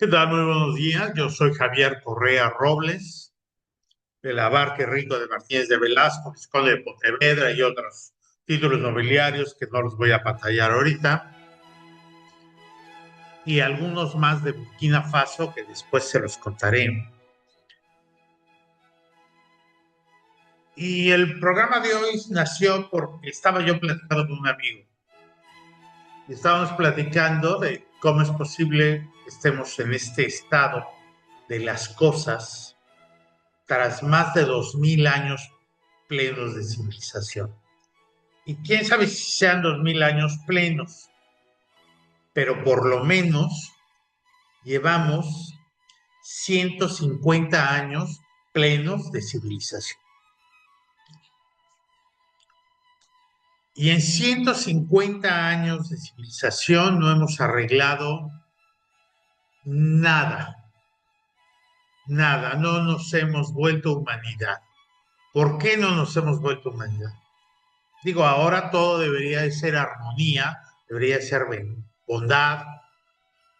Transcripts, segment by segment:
¿Qué tal? Muy buenos días. Yo soy Javier Correa Robles, de la Barque Rico de Martínez de Velasco, Vizconde de Pontevedra y otros títulos nobiliarios que no los voy a pantallar ahorita, y algunos más de Burkina Faso que después se los contaré. Y el programa de hoy nació porque estaba yo platicando con un amigo y estábamos platicando de cómo es posible que estemos en este estado de las cosas tras más de 2000 años plenos de civilización. Y quién sabe si sean 2000 años plenos, pero por lo menos llevamos 150 años plenos de civilización. Y en 150 años de civilización no hemos arreglado nada, nada, no nos hemos vuelto humanidad. ¿Por qué no nos hemos vuelto humanidad? Digo, ahora todo debería de ser armonía, debería de ser bondad,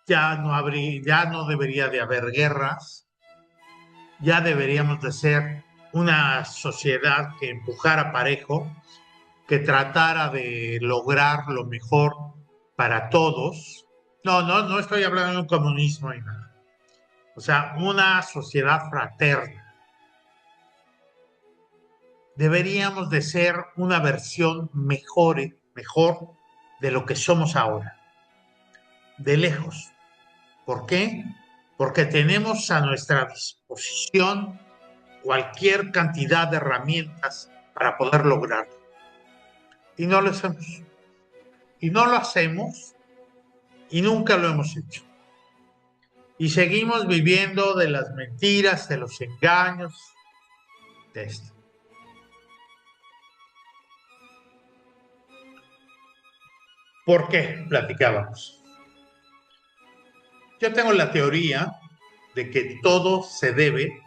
ya no debería de haber guerras, ya deberíamos de ser una sociedad que empujara parejo, que tratara de lograr lo mejor para todos. No estoy hablando de un comunismo ni nada. O sea, una sociedad fraterna. Deberíamos de ser una versión mejor de lo que somos ahora, de lejos. ¿Por qué? Porque tenemos a nuestra disposición cualquier cantidad de herramientas para poder lograrlo. Y no lo hacemos. Y no lo hacemos y nunca lo hemos hecho. Y seguimos viviendo de las mentiras, de los engaños, de esto. ¿Por qué? Platicábamos. Yo tengo la teoría de que todo se debe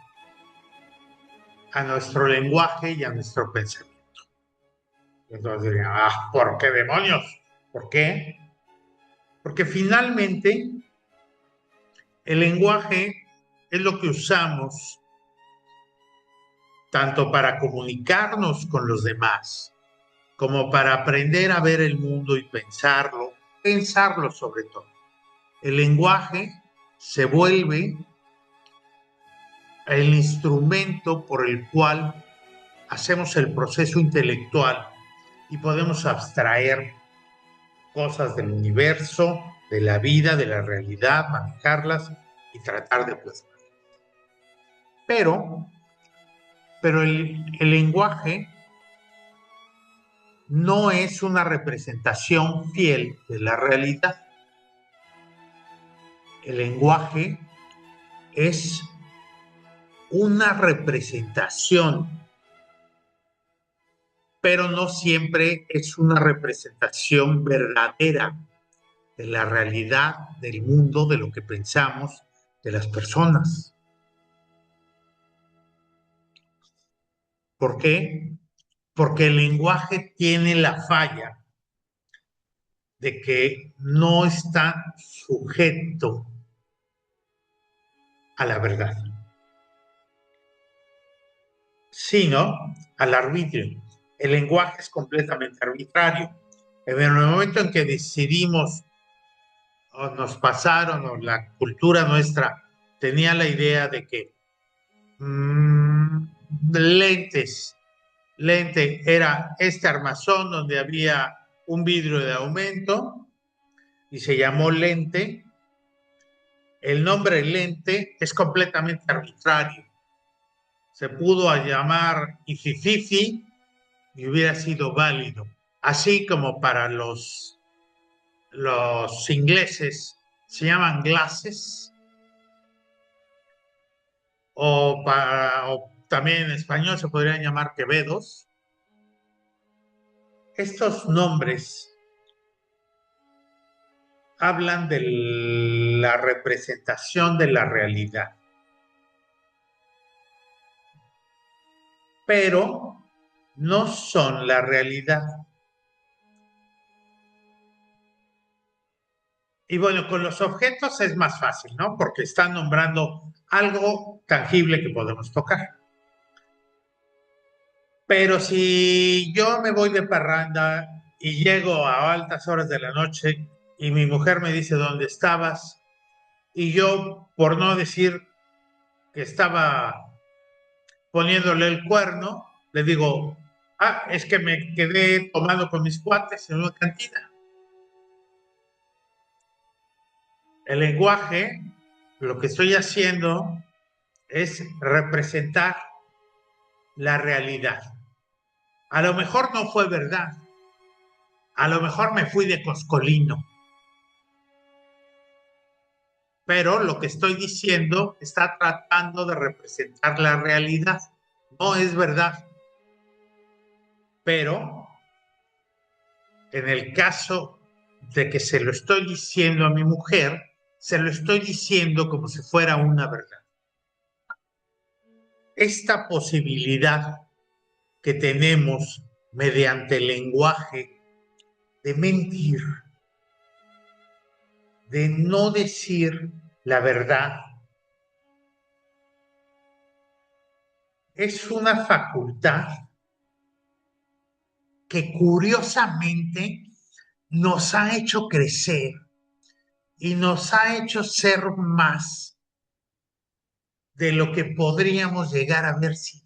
a nuestro lenguaje y a nuestro pensamiento. Entonces dirían, ¿por qué demonios? ¿Por qué? Porque finalmente el lenguaje es lo que usamos tanto para comunicarnos con los demás como para aprender a ver el mundo y pensarlo sobre todo. El lenguaje se vuelve el instrumento por el cual hacemos el proceso intelectual y podemos abstraer cosas del universo, de la vida, de la realidad, manejarlas y tratar de plasmar. Pero, pero el lenguaje no es una representación fiel de la realidad. El lenguaje es una representación, pero no siempre es una representación verdadera de la realidad, del mundo, de lo que pensamos, de las personas. ¿Por qué? Porque el lenguaje tiene la falla de que no está sujeto a la verdad, sino al arbitrio. El lenguaje es completamente arbitrario. En el momento en que decidimos o nos pasaron o la cultura nuestra tenía la idea de que mmm, lentes, lente era este armazón donde había un vidrio de aumento y se llamó lente. El nombre lente es completamente arbitrario. Se pudo llamar Ifififi y hubiera sido válido. Así como para los ingleses se llaman glasses, o también en español se podrían llamar quevedos. Estos nombres hablan de la representación de la realidad, pero no son la realidad. Y bueno, con los objetos es más fácil, ¿no? Porque están nombrando algo tangible que podemos tocar. Pero si yo me voy de parranda y llego a altas horas de la noche y mi mujer me dice dónde estabas, y yo, por no decir que estaba poniéndole el cuerno, le digo, ah, es que me quedé tomando con mis cuates en una cantina. El lenguaje, lo que estoy haciendo es representar la realidad. A lo mejor no fue verdad, a lo mejor me fui de coscolino, pero lo que estoy diciendo está tratando de representar la realidad. No es verdad, pero en el caso de que se lo estoy diciendo a mi mujer, se lo estoy diciendo como si fuera una verdad. Esta posibilidad que tenemos mediante el lenguaje de mentir, de no decir la verdad, es una facultad que curiosamente nos ha hecho crecer y nos ha hecho ser más de lo que podríamos llegar a haber sido.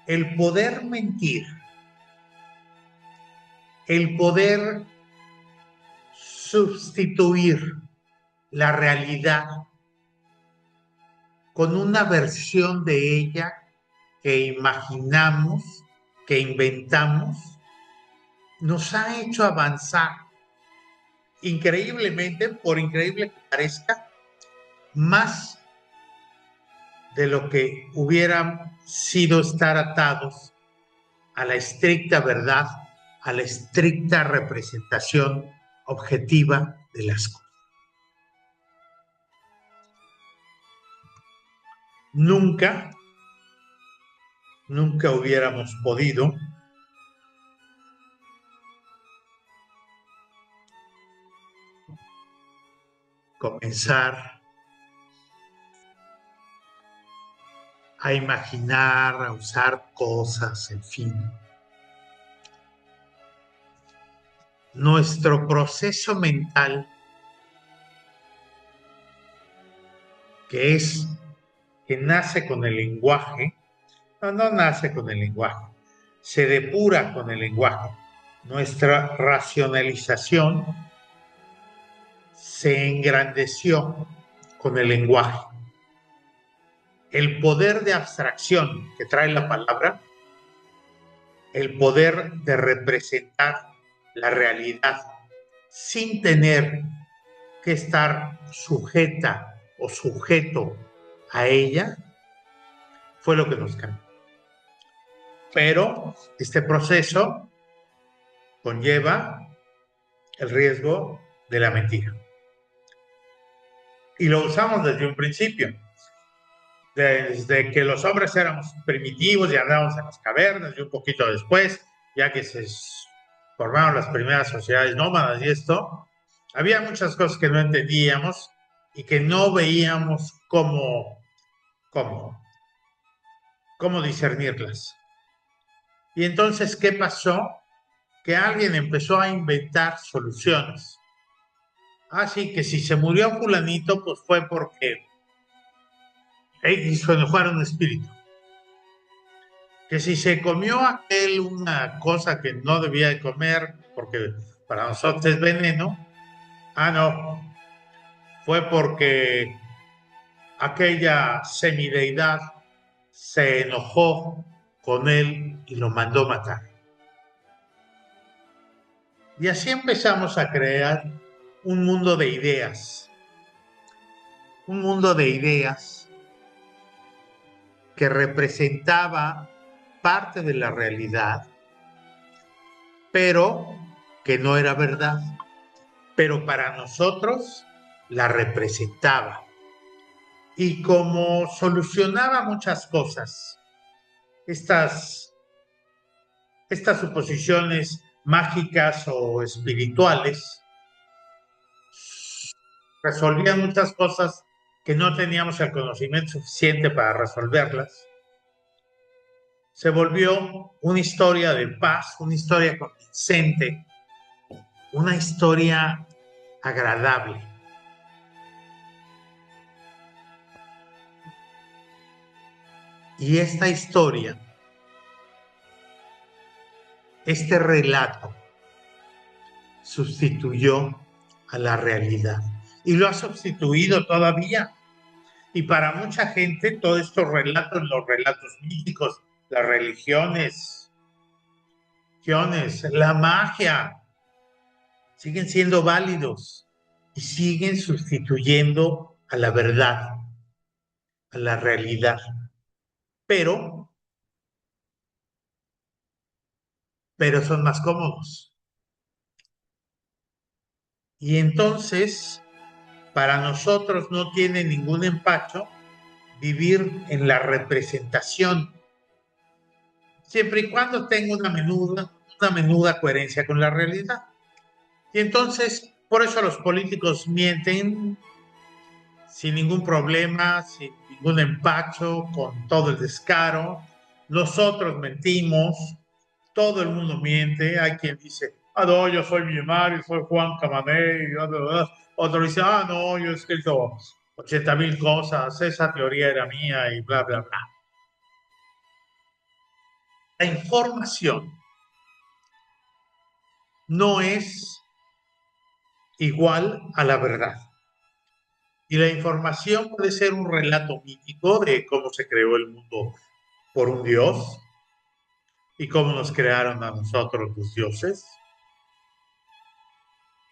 El poder mentir, el poder sustituir la realidad con una versión de ella que imaginamos, que inventamos, nos ha hecho avanzar increíblemente, por increíble que parezca, más de lo que hubieran sido estar atados a la estricta verdad, a la estricta representación objetiva de las cosas. Nunca, nunca hubiéramos podido comenzar a imaginar, a usar cosas, en fin. Nuestro proceso mental, que nace con el lenguaje, no nace con el lenguaje, se depura con el lenguaje. Nuestra racionalización se engrandeció con el lenguaje. El poder de abstracción que trae la palabra, el poder de representar la realidad sin tener que estar sujeta o sujeto a ella, fue lo que nos cambió. Pero este proceso conlleva el riesgo de la mentira. Y lo usamos desde un principio. Desde que los hombres éramos primitivos y andábamos en las cavernas, y un poquito después, ya que se formaron las primeras sociedades nómadas y esto, había muchas cosas que no entendíamos y que no veíamos cómo, cómo discernirlas. Y entonces, ¿qué pasó? Que alguien empezó a inventar soluciones. Así que si se murió fulanito, pues fue porque hizo enojar a un espíritu. Que si se comió aquel una cosa que no debía de comer, porque para nosotros es veneno, no, fue porque aquella semideidad se enojó con él y lo mandó matar. Y así empezamos a crear un mundo de ideas, un mundo de ideas que representaba parte de la realidad, pero que no era verdad, pero para nosotros la representaba. Y como solucionaba muchas cosas, estas, estas suposiciones mágicas o espirituales, resolvían muchas cosas que no teníamos el conocimiento suficiente para resolverlas. Se volvió una historia de paz, una historia convincente, una historia agradable. Y esta historia, este relato, sustituyó a la realidad y lo ha sustituido todavía. Y para mucha gente, todos estos relatos, los relatos místicos, las religiones, la magia, siguen siendo válidos y siguen sustituyendo a la verdad, a la realidad. Pero son más cómodos. Y entonces, para nosotros no tiene ningún empacho vivir en la representación, siempre y cuando tenga una menuda coherencia con la realidad. Y entonces, por eso los políticos mienten sin ningún problema, sin ningún empacho, con todo el descaro. Nosotros mentimos, todo el mundo miente. Hay quien dice, ah, no, yo soy millonario, soy Juan Camané, y bla, bla, bla. Otro dice, ah, no, yo he escrito 80,000 cosas, esa teoría era mía y bla, bla, bla. La información no es igual a la verdad. Y la información puede ser un relato mítico de cómo se creó el mundo por un dios y cómo nos crearon a nosotros los dioses.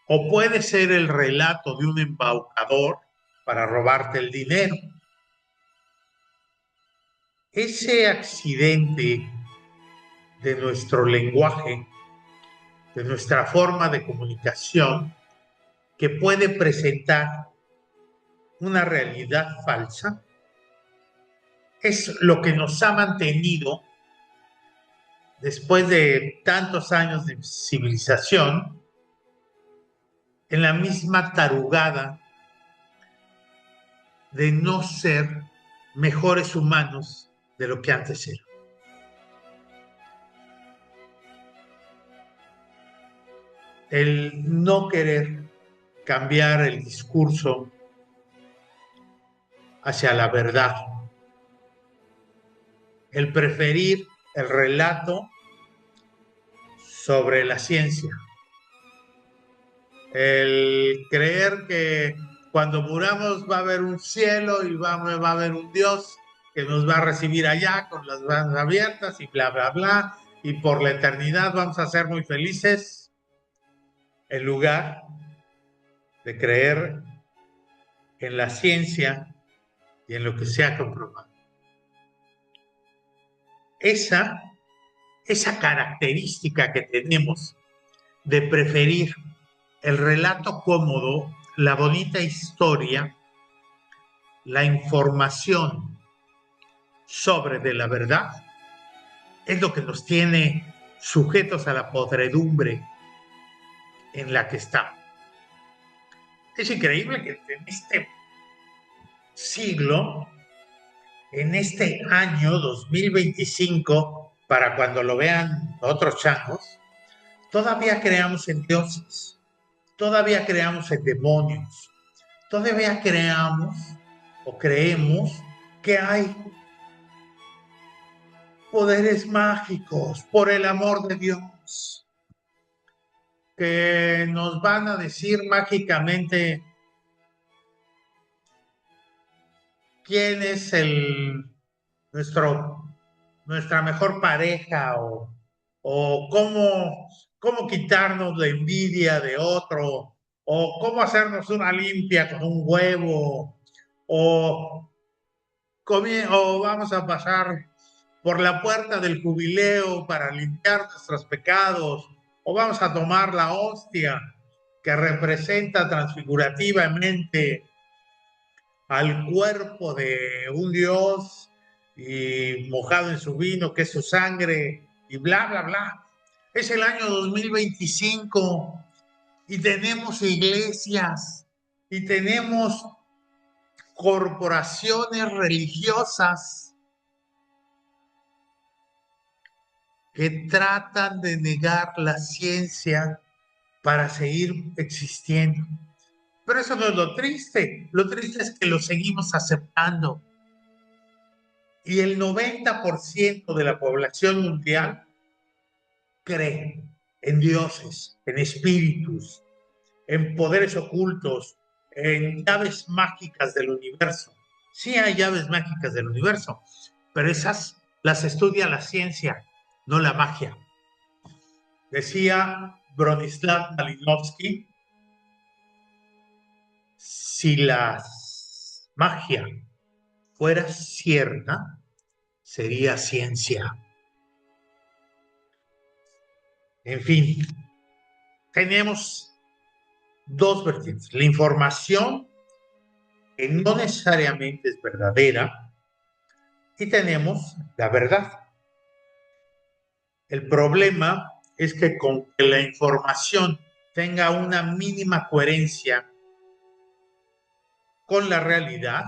O puede ser el relato de un embaucador para robarte el dinero. Ese accidente de nuestro lenguaje, de nuestra forma de comunicación, que puede presentar una realidad falsa, es lo que nos ha mantenido, después de tantos años de civilización, en la misma tarugada de no ser mejores humanos de lo que antes eran. El no querer cambiar el discurso hacia la verdad, el preferir el relato sobre la ciencia, el creer que cuando muramos va a haber un cielo y va a haber un Dios que nos va a recibir allá con las manos abiertas y bla, bla, bla, y por la eternidad vamos a ser muy felices, en lugar de creer en la ciencia y en lo que se ha comprobado. Esa característica que tenemos de preferir el relato cómodo, la bonita historia, la información sobre de la verdad, es lo que nos tiene sujetos a la podredumbre en la que estamos. Es increíble que en este siglo, en este año 2025, para cuando lo vean otros changos, todavía creamos en dioses, todavía creamos en demonios, todavía creamos o creemos que hay poderes mágicos, por el amor de Dios, que nos van a decir mágicamente quién es nuestra mejor pareja o cómo quitarnos la envidia de otro o cómo hacernos una limpia con un huevo o, o vamos a pasar por la puerta del jubileo para limpiar nuestros pecados o vamos a tomar la hostia que representa transfigurativamente al cuerpo de un dios y mojado en su vino, que es su sangre, y bla, bla, bla. Es el año 2025 y tenemos iglesias Y tenemos corporaciones religiosas que tratan de negar la ciencia para seguir existiendo. Pero eso no es lo triste. Lo triste es que lo seguimos aceptando. Y el 90% de la población mundial cree en dioses, en espíritus, en poderes ocultos, en llaves mágicas del universo. Sí hay llaves mágicas del universo, pero esas las estudia la ciencia, no la magia. Decía Bronislaw Malinowski, si la magia fuera cierta, sería ciencia. En fin, tenemos dos vertientes. La información, que no necesariamente es verdadera, y tenemos la verdad. El problema es que con que la información tenga una mínima coherencia con la realidad,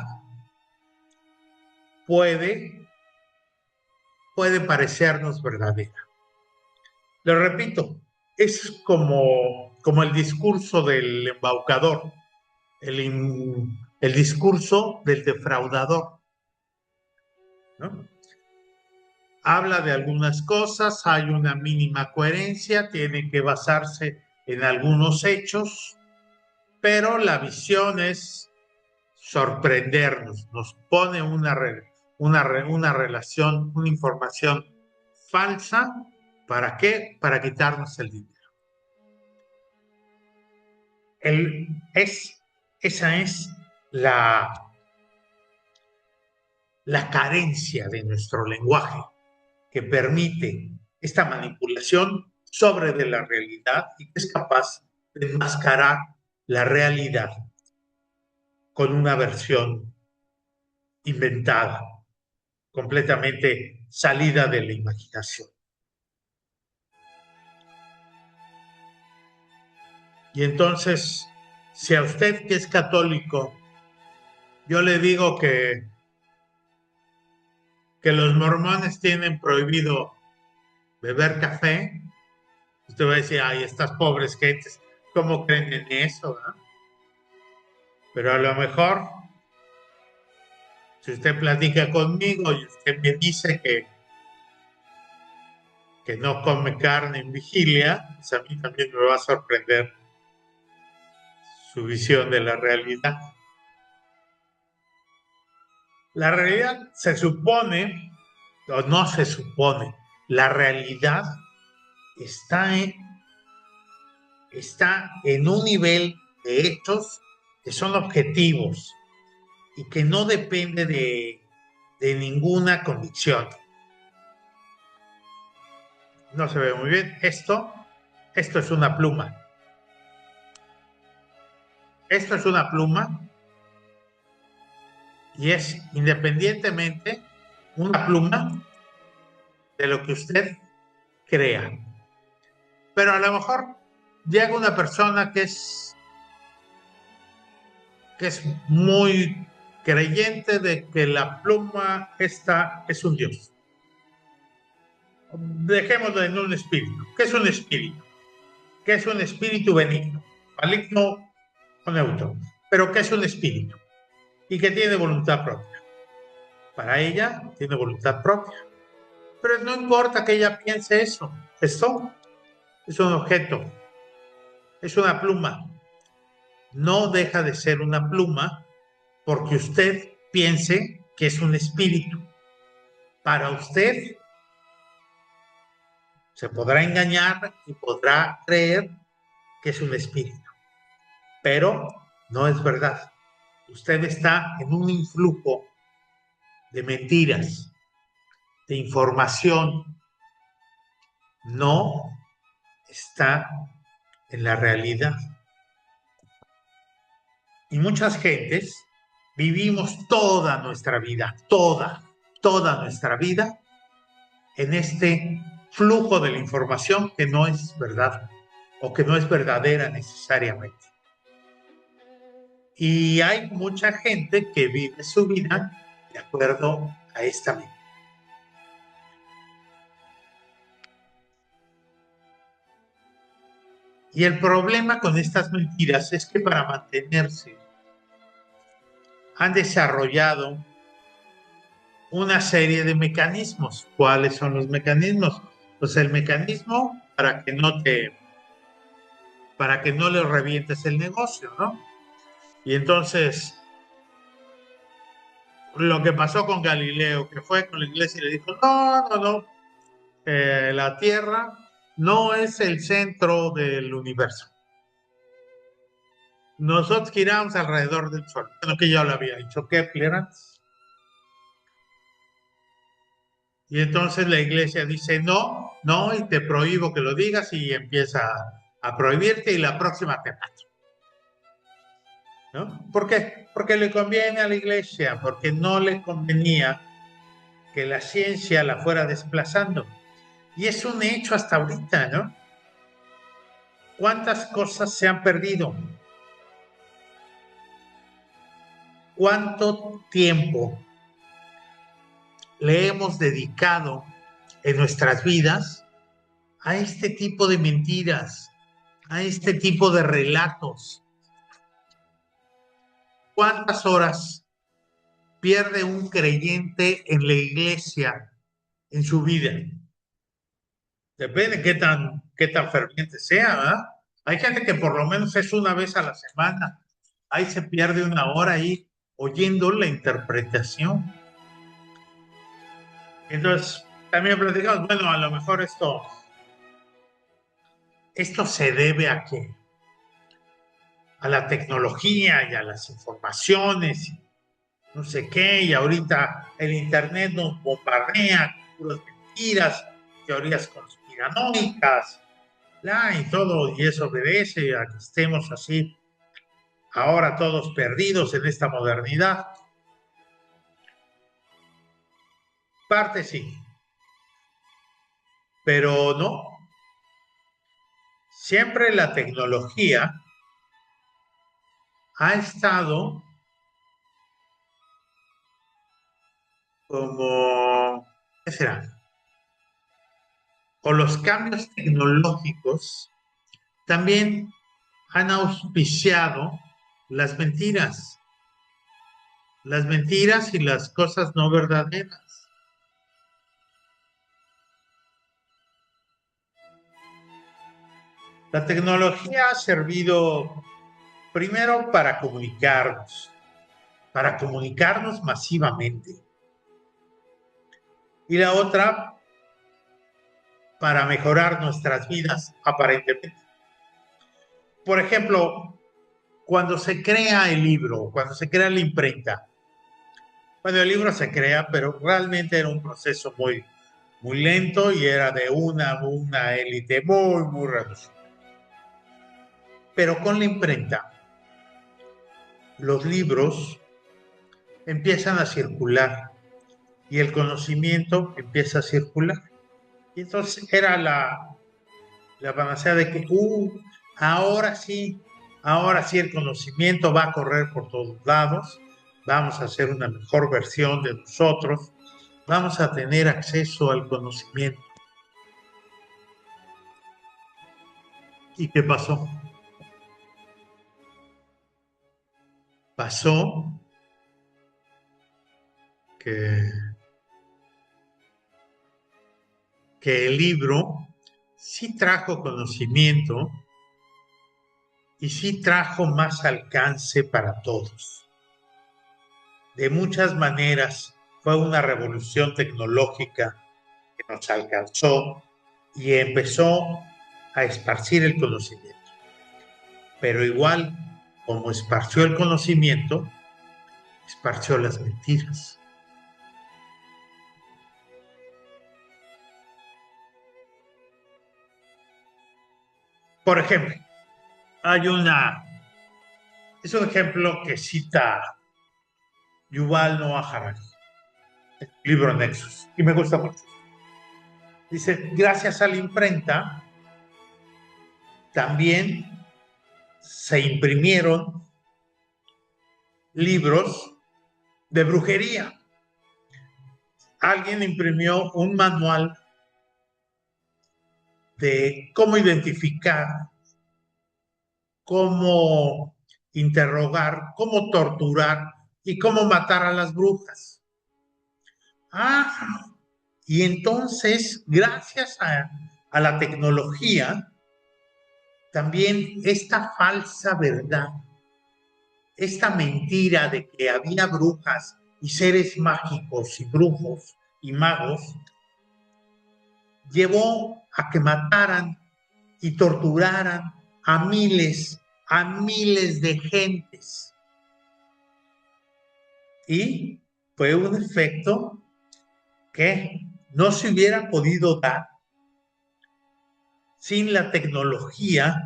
puede parecernos verdadera. Le repito, es como el discurso del embaucador, el discurso del defraudador, ¿no? Habla de algunas cosas, hay una mínima coherencia, tiene que basarse en algunos hechos, pero la visión es sorprendernos, nos pone una relación, una información falsa. ¿Para qué? Para quitarnos el dinero. Esa es la carencia de nuestro lenguaje que permite esta manipulación sobre de la realidad y que es capaz de enmascarar la realidad con una versión inventada, completamente salida de la imaginación. Y entonces, si a usted que es católico, yo le digo que los mormones tienen prohibido beber café, usted va a decir, ay, estas pobres gentes, ¿cómo creen en eso? ¿No? Pero a lo mejor, si usted platica conmigo y usted me dice que no come carne en vigilia, pues a mí también me va a sorprender su visión de la realidad. La realidad se supone, o no se supone, la realidad está en un nivel de hechos que son objetivos y que no depende de ninguna convicción. No se ve muy bien. Esto es una pluma. Esto es una pluma y es independientemente una pluma de lo que usted crea. Pero a lo mejor llega una persona que es muy creyente de que la pluma esta es un dios. Dejémoslo en un espíritu. ¿Qué es un espíritu? ¿Qué es un espíritu benigno? Maligno o neutro. Pero ¿qué es un espíritu? Y que tiene voluntad propia. Para ella tiene voluntad propia. Pero no importa que ella piense eso. Esto es un objeto. Es una pluma. No deja de ser una pluma porque usted piense que es un espíritu. Para usted se podrá engañar y podrá creer que es un espíritu, pero no es verdad. Usted está en un influjo de mentiras, de información, no está en la realidad. Y muchas gentes vivimos toda nuestra vida, toda nuestra vida en este flujo de la información que no es verdad o que no es verdadera necesariamente. Y hay mucha gente que vive su vida de acuerdo a esta mentira. Y el problema con estas mentiras es que para mantenerse han desarrollado una serie de mecanismos. ¿Cuáles son los mecanismos? Pues el mecanismo para que no le revientes el negocio, ¿no? Y entonces, lo que pasó con Galileo, que fue con la iglesia y le dijo, no, la Tierra no es el centro del universo. Nosotros giramos alrededor del Sol. Bueno, que ya lo había dicho Kepler antes. Y entonces la iglesia dice, no, y te prohíbo que lo digas y empieza a prohibirte y la próxima te mato. ¿No? ¿Por qué? Porque le conviene a la iglesia, porque no le convenía que la ciencia la fuera desplazando. Y es un hecho hasta ahorita, ¿no? ¿Cuántas cosas se han perdido? ¿Cuánto tiempo le hemos dedicado en nuestras vidas a este tipo de mentiras, a este tipo de relatos? ¿Cuántas horas pierde un creyente en la iglesia en su vida? Depende de qué tan ferviente sea, ¿verdad? Hay gente que por lo menos es una vez a la semana. Ahí se pierde una hora ahí oyendo la interpretación. Entonces, también platicamos, bueno, a lo mejor esto se debe a qué? A la tecnología y a las informaciones, no sé qué, y ahorita el internet nos bombardea con puras mentiras, teorías conspiranoicas, y todo, y eso obedece a que estemos así, ahora todos perdidos en esta modernidad. Parte sí, pero no. Siempre la tecnología ha estado como, ¿qué será? O los cambios tecnológicos también han auspiciado las mentiras y las cosas no verdaderas. La tecnología ha servido primero para comunicarnos masivamente. Y la otra, para mejorar nuestras vidas, aparentemente. Por ejemplo, cuando se crea el libro, cuando se crea la imprenta, bueno, el libro se crea, pero realmente era un proceso muy lento y era de una élite muy reducida. Pero con la imprenta, los libros empiezan a circular y el conocimiento empieza a circular. Y entonces era la panacea de que, ahora sí el conocimiento va a correr por todos lados, vamos a hacer una mejor versión de nosotros, vamos a tener acceso al conocimiento. ¿Y qué pasó? Pasó que, que el libro sí trajo conocimiento y sí trajo más alcance para todos. De muchas maneras fue una revolución tecnológica que nos alcanzó y empezó a esparcir el conocimiento. Pero igual como esparció el conocimiento, esparció las mentiras. Por ejemplo, hay es un ejemplo que cita Yuval Noah Harari, el libro Nexus, y me gusta mucho. Dice, gracias a la imprenta, también se imprimieron libros de brujería. Alguien imprimió un manual de cómo identificar, cómo interrogar, cómo torturar y cómo matar a las brujas. Ah, y entonces, gracias a la tecnología, también esta falsa verdad, esta mentira de que había brujas y seres mágicos y brujos y magos, llevó a que mataran y torturaran a miles de gentes. Y fue un efecto que no se hubiera podido dar sin la tecnología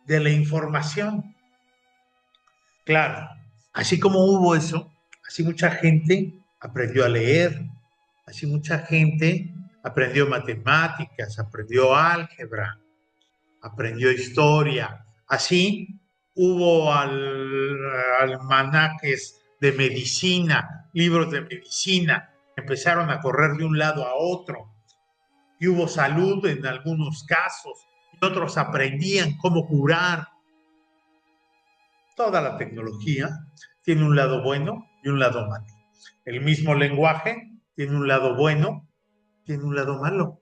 de la información. Claro, así como hubo eso, así mucha gente aprendió a leer, así mucha gente aprendió matemáticas, aprendió álgebra, aprendió historia. Así hubo almanaques de medicina, libros de medicina, empezaron a correr de un lado a otro. Y hubo salud en algunos casos, y otros aprendían cómo curar. Toda la tecnología tiene un lado bueno y un lado malo. El mismo lenguaje tiene un lado bueno, tiene un lado malo.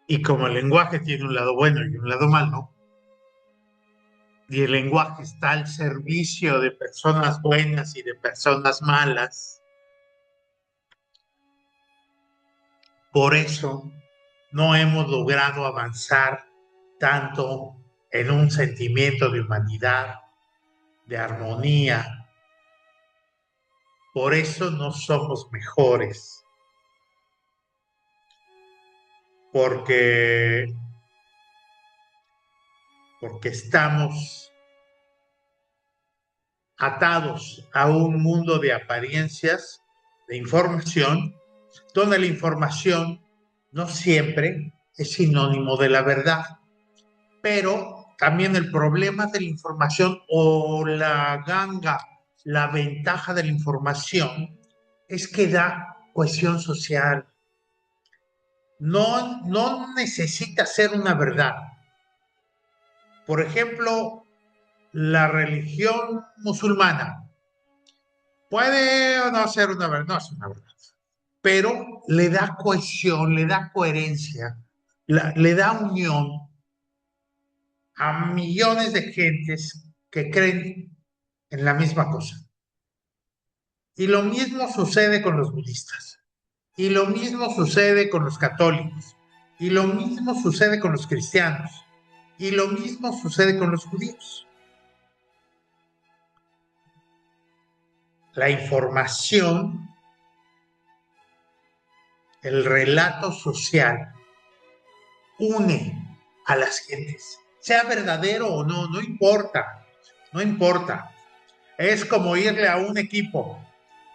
Y como el lenguaje tiene un lado bueno y un lado malo, y el lenguaje está al servicio de personas buenas y de personas malas, por eso no hemos logrado avanzar tanto en un sentimiento de humanidad, de armonía. Por eso no somos mejores, porque, porque estamos atados a un mundo de apariencias, de información, donde la información no siempre es sinónimo de la verdad, pero también el problema de la información o la ganga, la ventaja de la información es que da cohesión social. No, no necesita ser una verdad. Por ejemplo, la religión musulmana puede o no ser una verdad, no es una verdad, pero le da cohesión, le da coherencia, le da unión a millones de gentes que creen en la misma cosa. Y lo mismo sucede con los budistas, y lo mismo sucede con los católicos, y lo mismo sucede con los cristianos, y lo mismo sucede con los judíos. La información, el relato social, une a las gentes, sea verdadero o no, no importa, no importa. Es como irle a un equipo,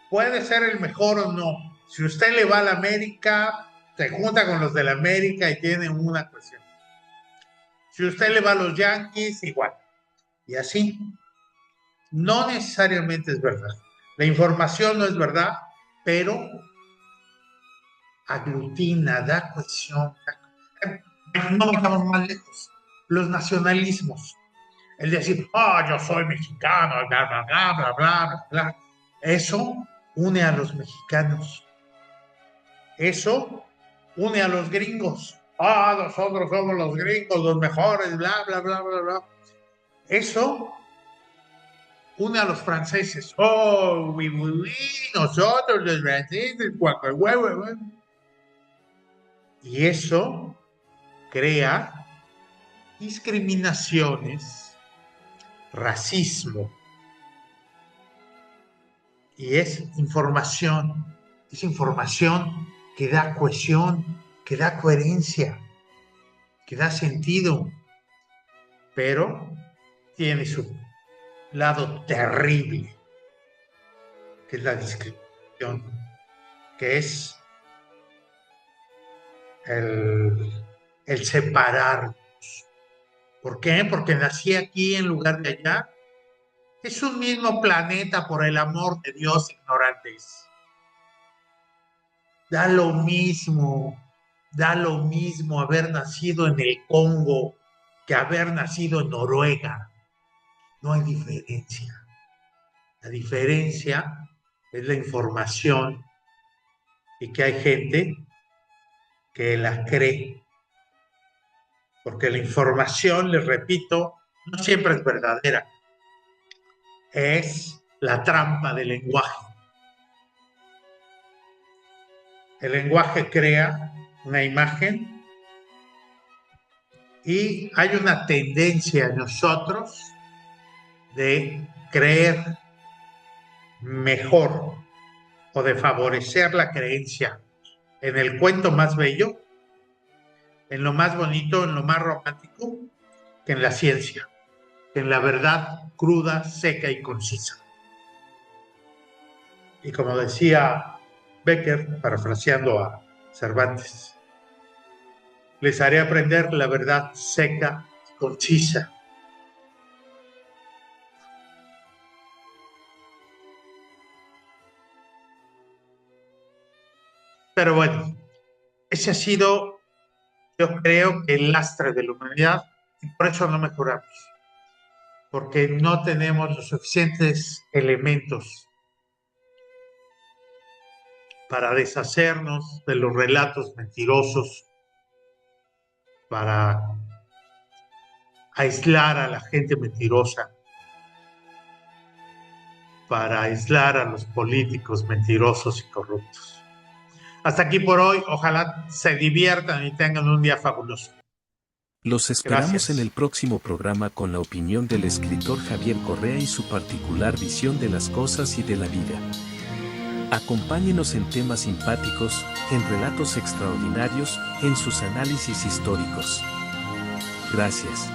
puede ser el mejor o no. Si usted le va a la América, se junta con los de la América y tiene una cuestión. Si usted le va a los Yankees, igual. Y así, no necesariamente es verdad. La información no es verdad, pero aglutina, da cohesión. No vamos más lejos. Los nacionalismos. El decir, yo soy mexicano, bla, bla, bla, bla, bla, bla, bla. Eso une a los mexicanos. Eso une a los gringos. Nosotros somos los gringos, los mejores, bla, bla, bla, bla, bla. Eso une a los franceses. Oui, oui, oui, nosotros los franceses, guau. Y eso crea discriminaciones, racismo, y es información que da cohesión, que da coherencia, que da sentido, pero tiene su lado terrible, que es la discriminación, que es el el separarnos. ¿Por qué? Porque nací aquí en lugar de allá. Es un mismo planeta, por el amor de Dios, ignorantes. Da lo mismo haber nacido en el Congo que haber nacido en Noruega. No hay diferencia. La diferencia es la información y que hay gente que la cree. Porque la información, les repito, no siempre es verdadera. Es la trampa del lenguaje. El lenguaje crea una imagen y hay una tendencia en nosotros de creer mejor o de favorecer la creencia en el cuento más bello, en lo más bonito, en lo más romántico, que en la ciencia, que en la verdad cruda, seca y concisa. Y como decía Becker, parafraseando a Cervantes, les haré aprender la verdad seca y concisa. Pero bueno, ese ha sido, yo creo, el lastre de la humanidad y por eso no mejoramos, porque no tenemos los suficientes elementos para deshacernos de los relatos mentirosos, para aislar a la gente mentirosa, para aislar a los políticos mentirosos y corruptos. Hasta aquí por hoy, ojalá se diviertan y tengan un día fabuloso. Los esperamos Gracias. en el próximo programa con la opinión del escritor Javier Correa y su particular visión de las cosas y de la vida. Acompáñenos en temas simpáticos, en relatos extraordinarios, en sus análisis históricos. Gracias.